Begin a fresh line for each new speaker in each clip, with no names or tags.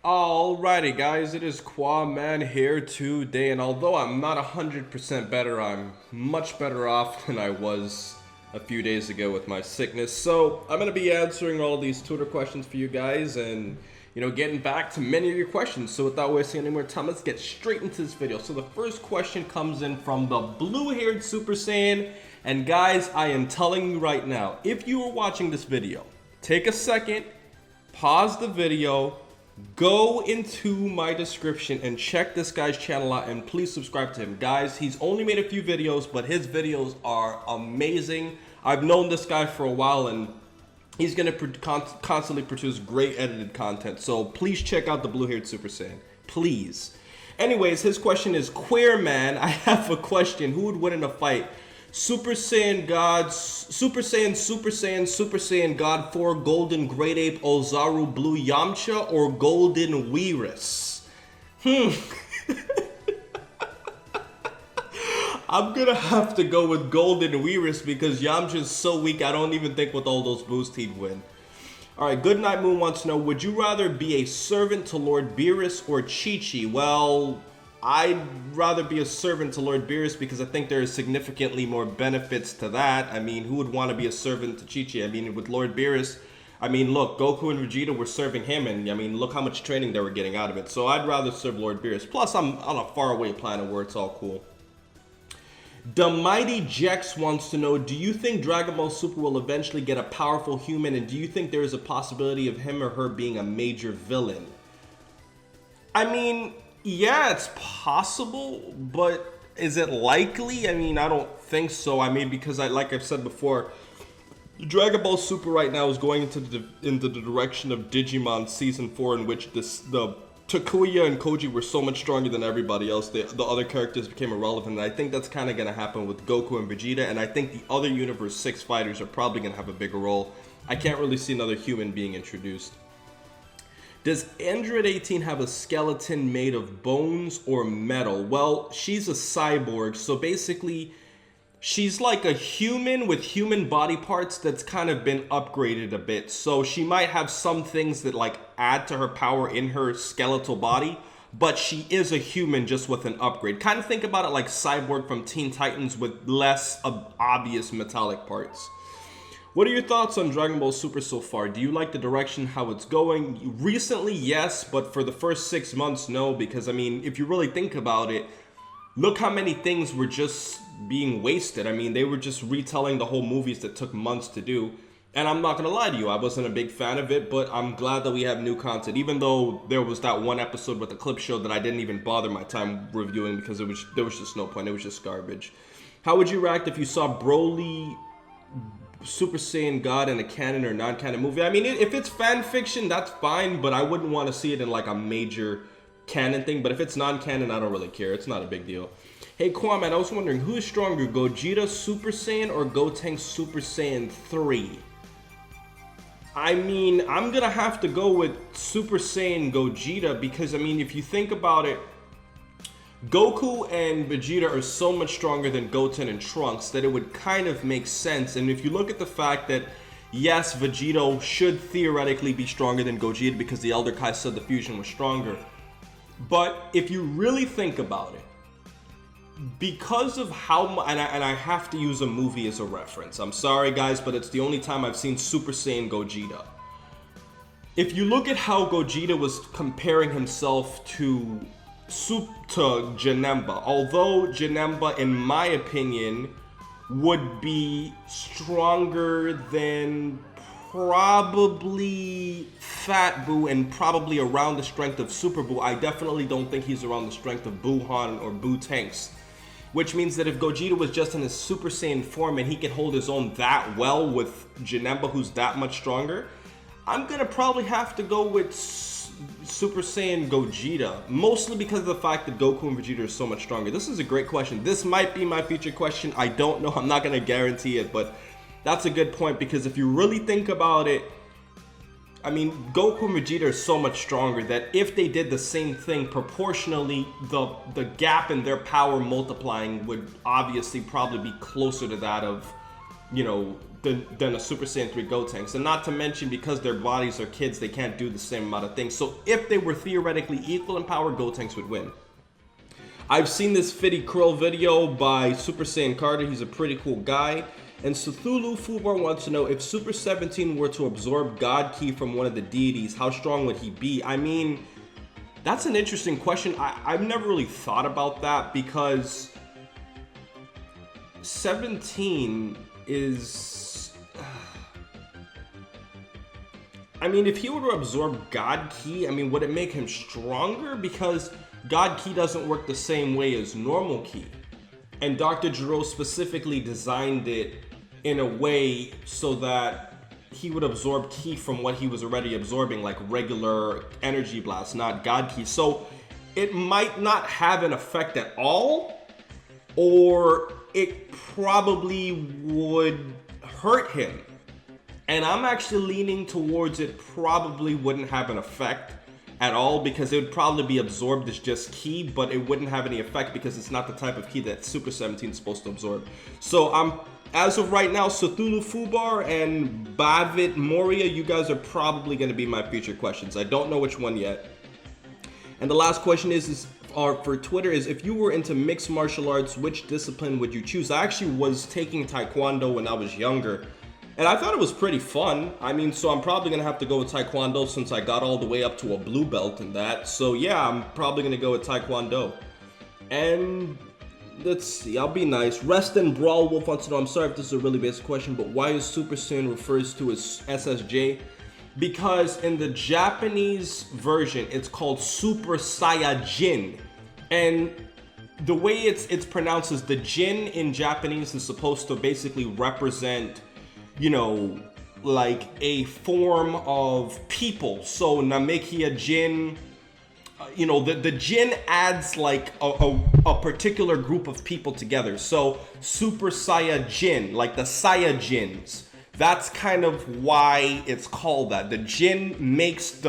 Alrighty guys, it is Qaaman here today, and although I'm not 100% better, I'm much better off than I was a few days ago with my sickness. So I'm going to be answering all these Twitter questions for you guys and, getting back to many of your questions. So without wasting any more time, let's get straight into this video. So the first question comes in from the blue-haired Super Saiyan, and guys, I am telling you right now, if you are watching this video, take a second, pause the video, go into my description and check this guy's channel out, and please subscribe to him. Guys, he's only made a few videos, but his videos are amazing. I've known this guy for a while, and he's going to constantly produce great edited content. So please check out the blue-haired Super Saiyan. Please. Anyways, his question is, Queer Man, I have a question. Who would win in a fight? Super Saiyan God, Super Saiyan, Super Saiyan, Super Saiyan God 4, Golden Great Ape, Ozaru Blue Yamcha, or Golden Whirus? I'm gonna have to go with Golden Whirus because Yamcha's so weak, I don't even think with all those boosts he'd win. Alright, Goodnight Moon wants to know, would you rather be a servant to Lord Beerus or Chi-Chi? Well, I'd rather be a servant to Lord Beerus because I think there is significantly more benefits to that. I mean, who would want to be a servant to Chi-Chi? I mean, with Lord Beerus, I mean, look, Goku and Vegeta were serving him, and I mean, look how much training they were getting out of it. So I'd rather serve Lord Beerus. Plus, I'm on a faraway planet where it's all cool. The Mighty Jex wants to know, do you think Dragon Ball Super will eventually get a powerful human, and do you think there is a possibility of him or her being a major villain? I mean, yeah, it's possible, but is it likely? I mean, I don't think so. I mean, because like I've said before, Dragon Ball Super right now is going into the direction of Digimon Season 4, in which the Takuya and Koji were so much stronger than everybody else. The other characters became irrelevant, and I think that's kind of going to happen with Goku and Vegeta, and I think the other Universe 6 fighters are probably going to have a bigger role. I can't really see another human being introduced. Does Android 18 have a skeleton made of bones or metal? Well, she's a cyborg, so basically she's like a human with human body parts that's kind of been upgraded a bit. So she might have some things that like add to her power in her skeletal body, but she is a human just with an upgrade. Kind of think about it like Cyborg from Teen Titans with less obvious metallic parts. What are your thoughts on Dragon Ball Super so far? Do you like the direction, how it's going? Recently, yes, but for the first 6 months, no, because I mean, if you really think about it, look how many things were just being wasted. I mean, they were just retelling the whole movies that took months to do, and I'm not gonna lie to you, I wasn't a big fan of it, but I'm glad that we have new content, even though there was that one episode with the clip show that I didn't even bother my time reviewing because there was just no point, it was just garbage. How would you react if you saw Broly Super Saiyan God in a canon or non-canon movie? I mean, if it's fan fiction, that's fine, but I wouldn't want to see it in like a major canon thing. But if it's non-canon, I don't really care. It's not a big deal. Hey, Qaaman, I was wondering, who is stronger, Gogeta Super Saiyan or Gotenks Super Saiyan 3? I mean, I'm gonna have to go with Super Saiyan Gogeta because, I mean, if you think about it, Goku and Vegeta are so much stronger than Goten and Trunks that it would kind of make sense. And if you look at the fact that, yes, Vegeta should theoretically be stronger than Gogeta because the Elder Kai said the fusion was stronger. But if you really think about it, because of how much, and I have to use a movie as a reference. I'm sorry guys, but it's the only time I've seen Super Saiyan Gogeta. If you look at how Gogeta was comparing himself to Janemba, although Janemba, in my opinion, would be stronger than probably Fat Buu and probably around the strength of Super Buu, I definitely don't think he's around the strength of Buuhan or Buu-Tanks. Which means that if Gogeta was just in his Super Saiyan form and he could hold his own that well with Janemba, who's that much stronger, I'm gonna probably have to go with Super Saiyan Gogeta, mostly because of the fact that Goku and Vegeta are so much stronger. This is a great question. This might be my future question. I don't know. I'm not going to guarantee it, but that's a good point because if you really think about it, I mean, Goku and Vegeta are so much stronger that if they did the same thing proportionally, the gap in their power multiplying would obviously probably be closer to that of, than a Super Saiyan 3 Gotenks. And not to mention, because their bodies are kids, they can't do the same amount of things. So if they were theoretically equal in power, Gotenks would win. I've seen this Fitty Curl video by Super Saiyan Carter. He's a pretty cool guy. And Cthulhu Fubar wants to know, if Super 17 were to absorb God Ki from one of the deities, how strong would he be? I mean, that's an interesting question. I've never really thought about that, because 17 is... I mean, if he were to absorb God Ki, I mean, would it make him stronger? Because God Ki doesn't work the same way as normal Ki. And Dr. Gero specifically designed it in a way so that he would absorb Ki from what he was already absorbing, like regular energy blast, not God Ki. So it might not have an effect at all, or it probably would hurt him. And I'm actually leaning towards it probably wouldn't have an effect at all, because it would probably be absorbed as just Ki, but it wouldn't have any effect because it's not the type of Ki that Super 17 is supposed to absorb. So as of right now, Cthulhu Fubar and Bavit Moria, you guys are probably going to be my future questions. I don't know which one yet. And the last question for Twitter is, if you were into mixed martial arts, which discipline would you choose? I actually was taking Taekwondo when I was younger, and I thought it was pretty fun. I mean, so I'm probably going to have to go with Taekwondo since I got all the way up to a blue belt in that. So yeah, I'm probably going to go with Taekwondo. And let's see, I'll be nice. Rest and Brawl Wolf wants to know, I'm sorry if this is a really basic question, but why is Super Saiyan refers to as SSJ? Because in the Japanese version, it's called Super Saiyajin. And the way it's pronounced is, the Jin in Japanese is supposed to basically represent, you know, like a form of people. So Namekia Jin, you know, the Jin adds like a particular group of people together. So Super Saiyajin, like the Saiyajins, that's kind of why it's called that. The Jin makes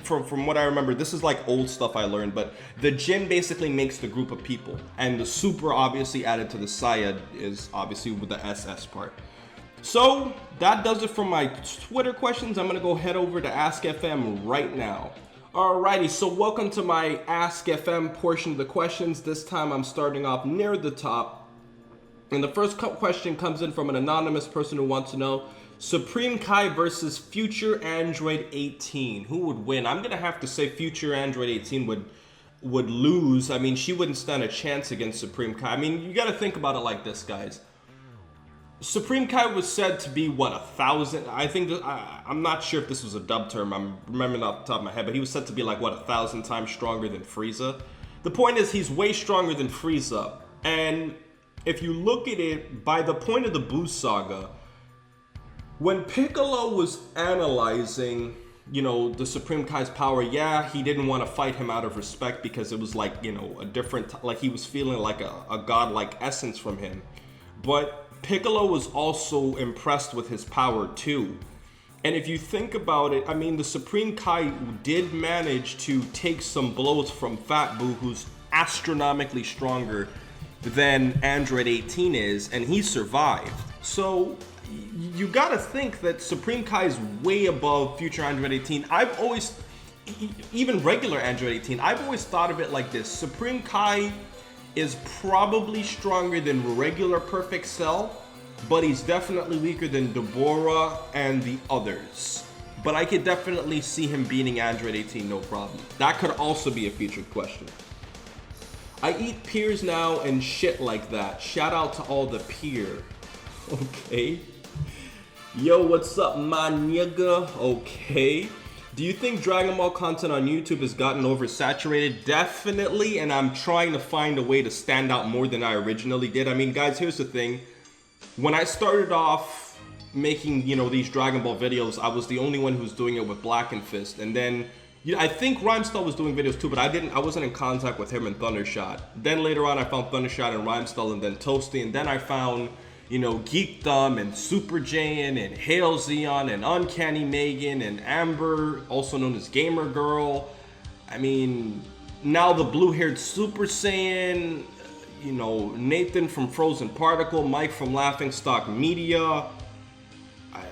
from what I remember, this is like old stuff I learned, but the Jin basically makes the group of people, and the Super obviously added to the Saya is obviously with the SS part. So that does it for my Twitter questions. I'm gonna go head over to Ask FM right now. Alrighty, so welcome to my Ask FM portion of the questions. This time I'm starting off near the top. And the first question comes in from an anonymous person who wants to know, Supreme Kai versus Future Android 18. Who would win? I'm gonna have to say Future Android 18 would lose. I mean, she wouldn't stand a chance against Supreme Kai. I mean, you gotta think about it like this, guys. Supreme Kai was said to be, what, 1,000? I think, I'm not sure if this was a dub term, I'm remembering off the top of my head, but he was said to be like, what, 1,000 times stronger than Frieza? The point is, he's way stronger than Frieza. And if you look at it, by the point of the Buu Saga, when Piccolo was analyzing, you know, the Supreme Kai's power, yeah, he didn't want to fight him out of respect because it was like, you know, a different, like he was feeling like a godlike essence from him. But Piccolo was also impressed with his power too. And if you think about it, I mean, the Supreme Kai did manage to take some blows from Fat Buu, who's astronomically stronger than Android 18 is, and he survived. So you gotta think that Supreme Kai is way above Future Android 18. I've always, even regular Android 18, I've always thought of it like this. Supreme Kai is probably stronger than regular Perfect Cell, but he's definitely weaker than Deborah and the others. But I could definitely see him beating Android 18, no problem. That could also be a featured question. I eat peers now and shit like that. Shout out to all the peer. Okay. Yo, what's up, my nigga? Okay. Do you think Dragon Ball content on YouTube has gotten oversaturated? Definitely, and I'm trying to find a way to stand out more than I originally did. I mean, guys, here's the thing. When I started off making, you know, these Dragon Ball videos, I was the only one who was doing it with Blackenfist. And then, you know, I think Rhymestyle was doing videos too, but I wasn't in contact with him and Thundershot. Then later on, I found Thundershot and Rhymestyle, and then Toasty, and then I found, you know, Geekdom and Super Jaiyan and Hail Zeon and Uncanny Megan and Amber, also known as Gamer Girl. I mean, now the blue-haired Super Saiyan, you know, Nathan from Frozen Particle, Mike from Laughing Stock Media,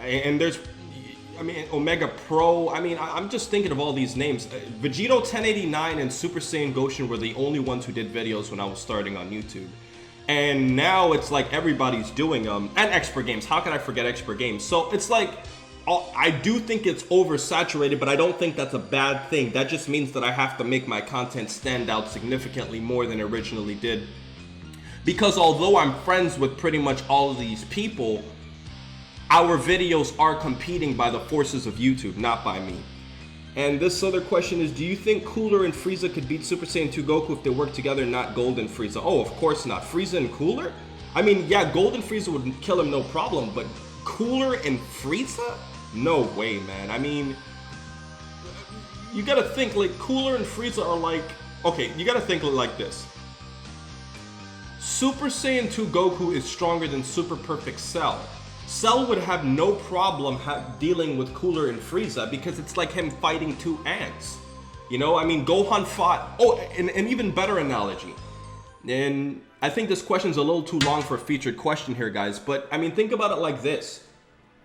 and there's, I mean, Omega Pro. I mean, I'm just thinking of all these names. Vegito 1089 and Super Saiyan Goshen were the only ones who did videos when I was starting on YouTube. And now it's like everybody's doing them. And Expert Games. How can I forget Expert Games? So it's like, I do think it's oversaturated, but I don't think that's a bad thing. That just means that I have to make my content stand out significantly more than it originally did. Because although I'm friends with pretty much all of these people, our videos are competing by the forces of YouTube, not by me. And this other question is, do you think Cooler and Frieza could beat Super Saiyan 2 Goku if they work together, not Golden Frieza? Oh, of course not. Frieza and Cooler? I mean, yeah, Golden Frieza would kill him no problem, but Cooler and Frieza? No way, man. I mean, you gotta think, like, Cooler and Frieza are like, okay, you gotta think like this. Super Saiyan 2 Goku is stronger than Super Perfect Cell. Cell would have no problem dealing with Cooler and Frieza because it's like him fighting two ants. You know, I mean, Gohan fought... Oh, an even better analogy. And I think this question's a little too long for a featured question here, guys. But, I mean, think about it like this.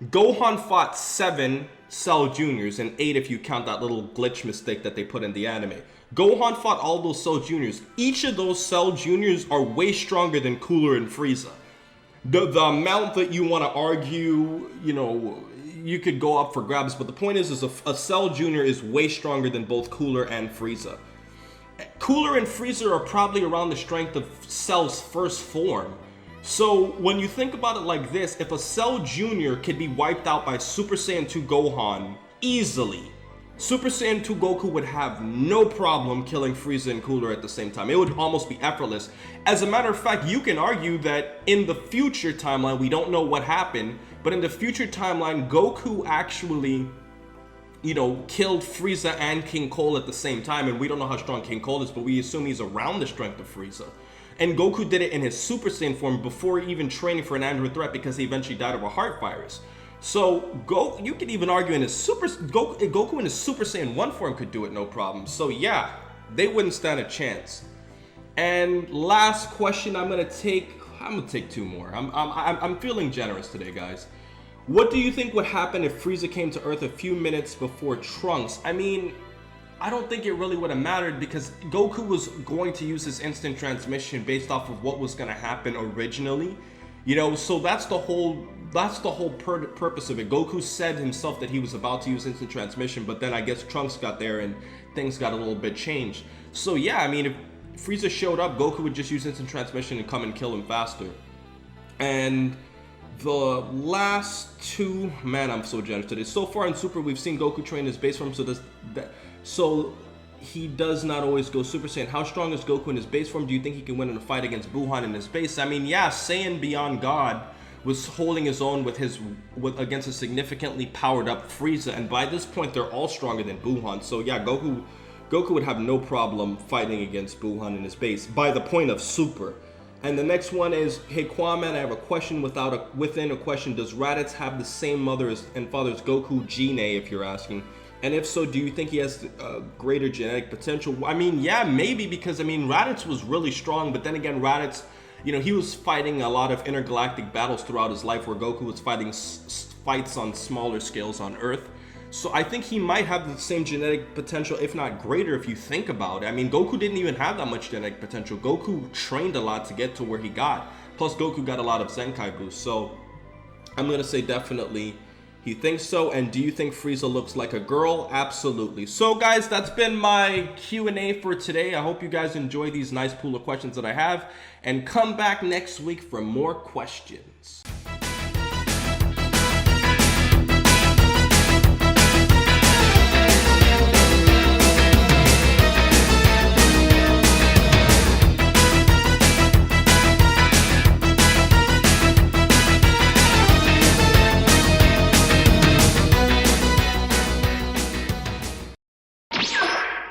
Gohan fought 7 Cell Juniors, and 8 if you count that little glitch mistake that they put in the anime. Gohan fought all those Cell Juniors. Each of those Cell Juniors are way stronger than Cooler and Frieza. The amount that you want to argue, you know, you could go up for grabs, but the point is a Cell Junior is way stronger than both Cooler and Frieza. Cooler and Frieza are probably around the strength of Cell's first form. So when you think about it like this, if a Cell Junior could be wiped out by Super Saiyan 2 Gohan easily, Super Saiyan 2 Goku would have no problem killing Frieza and Cooler at the same time. It would almost be effortless. As a matter of fact, you can argue that in the future timeline, we don't know what happened, but in the future timeline, Goku actually, you know, killed Frieza and King Cole at the same time, and we don't know how strong King Cole is, but we assume he's around the strength of Frieza. And Goku did it in his Super Saiyan form before even training for an android threat because he eventually died of a heart virus. So you could even argue in his Goku in his Super Saiyan 1 form could do it no problem. So yeah, they wouldn't stand a chance. And last question, I'm gonna take 2 more. I'm feeling generous today, guys. What do you think would happen if Frieza came to Earth a few minutes before Trunks? I mean, I don't think it really would have mattered because Goku was going to use his instant transmission based off of what was gonna happen originally. You know, so that's the whole purpose of it. Goku said himself that he was about to use instant transmission, but then I guess Trunks got there and things got a little bit changed. So yeah, I mean, if Frieza showed up, Goku would just use instant transmission and come and kill him faster. And the last 2, man, I'm so generous today. So far in Super, we've seen Goku train his base form, so he does not always go Super Saiyan. How strong is Goku in his base form? Do you think he can win in a fight against Buhan in his base? I mean, yeah, Saiyan Beyond God was holding his own against a significantly powered up Frieza, and by this point they're all stronger than Buhan. So yeah, Goku would have no problem fighting against Buhan in his base by the point of Super. And the next one is, hey Qaaman, I have a question within a question. Does Raditz have the same mother and father as Goku? Gene, if you're asking. And if so, do you think he has greater genetic potential? I mean, yeah, maybe, because I mean, Raditz was really strong, but then again, Raditz, you know, he was fighting a lot of intergalactic battles throughout his life where Goku was fighting fights on smaller scales on Earth. So I think he might have the same genetic potential, if not greater, if you think about it. I mean, Goku didn't even have that much genetic potential. Goku trained a lot to get to where he got. Plus, Goku got a lot of Zenkai boosts. So I'm going to say definitely he thinks so. And do you think Frieza looks like a girl? Absolutely. So guys, that's been my Q&A for today. I hope you guys enjoy these nice pool of questions that I have. And come back next week for more questions.